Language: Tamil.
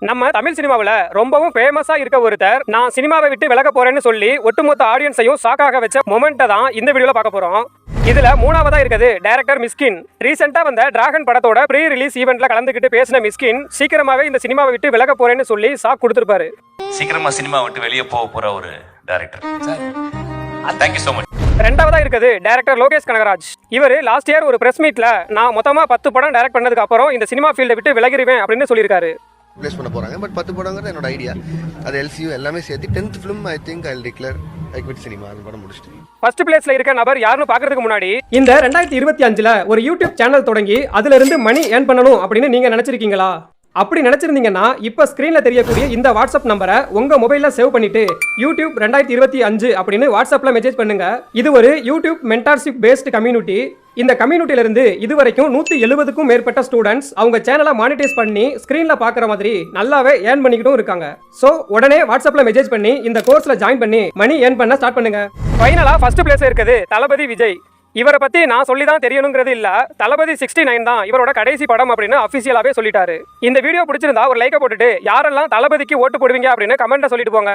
நம்ம தமிழ் சினிமாவில் ரொம்பவும் ஃபேமஸா இருக்க ஒருத்தர் நான் சினிமாவை விட்டு விலக போறேன்னு சொல்லி ஒட்டுமொத்த ஆடியன்ஸையும் ஷாக்காக வச்ச மொமெண்ட்டை தான் இந்த வீடியோல பார்க்க போறோம். இதுல மூணாவதா இருக்குது டைரக்டர் மிஸ்கின். ரீசெண்டா வந்த டிராகன் படத்தோட ப்ரீ ரிலீஸ் ஈவென்ட்ல கலந்துக்கிட்டு பேசின மிஸ்கின் சீக்கிரமாவே இந்த சினிமாவை விட்டு விலக போறேன்னு சொல்லி ஷாக் கொடுத்திருப்பாரு. சீக்கிரமா சினிமா விட்டு வெளியே போற ஒரு director. Thank you so much. ரெண்டாவதா இருக்குது டைரக்டர் லோகேஷ் கனகராஜ். இவர் லாஸ்ட் இயர் ஒரு பிரஸ் மீட்ல நான் மொத்தமா 10 படம் டைரக்ட் பண்ணதுக்கு அப்புறம் இந்த சினிமா ஃபீல்டை விட்டு விலகிடுவேன் அப்படின்னு சொல்லியிருக்காரு. ப்ளேஸ் பண்ண போறாங்க. பட் 10 படங்கிறது என்னோட ஐடியா. அது எல்சியூ எல்லாமே சேர்த்து 10th film I think I'll declare I quit cinema. அது படம் முடிச்சிட்டேன். ஃபர்ஸ்ட் பிளேஸ்ல இருக்க நபர் யாருன்னு பாக்குறதுக்கு முன்னாடி இந்த 2025ல ஒரு யூடியூப் சேனல் தொடங்கி அதுல இருந்து மணி ஏர்ன் பண்ணணும் அப்படின்னு நீங்க நினைச்சிருக்கீங்களா? அப்படி நினைச்சிருந்தீங்கன்னா இப்ப ஸ்கிரீன்ல தெரியக்கூடிய இந்த வாட்ஸ்அப் நம்பரை உங்க மொபைல்ல சேவ் பண்ணிட்டு யூடியூப் 2025 அப்படின்னு வாட்ஸ்அப்ல மெசேஜ் பண்ணுங்க. இது ஒரு யூடியூப் மென்டார்ஷிப் பேஸ்ட் கம்யூனிட்டி. இந்த கம்யூனிட்டில இருந்து இதுவரைக்கும் 170க்கும் மேற்பட்ட ஸ்டூடெண்ட்ஸ் அவங்க சேனலை மானிட்டைஸ் பண்ணி ஸ்கிரீன்ல பாக்குற மாதிரி நல்லாவே ஏர்ன் பண்ணிக்கிட்டும் இருக்காங்க. சோ உடனே வாட்ஸ்அப்ல மெசேஜ் பண்ணி இந்த கோர்ஸ்ல ஜாயின் பண்ணி மணி ஏர்ன் பண்ண ஸ்டார்ட் பண்ணுங்க. ஃபைனலா ஃபர்ஸ்ட் பிளேஸ் இருக்குது தளபதி விஜய். இவரை பத்தி நான் சொல்லி தான் தெரியணுங்கிறது இல்ல, தளபதி 69 தான் இவரோட கடைசி படம் அப்படின்னு அபிஷியலாவே சொல்லிட்டாரு. இந்த வீடியோ பிடிச்சிருந்தா ஒரு லைக்கை போட்டுட்டு யாரெல்லாம் தளபதிக்கு ஓட்டு போடுவீங்க அப்படின்னு கமெண்ட்ல சொல்லிட்டு போங்க.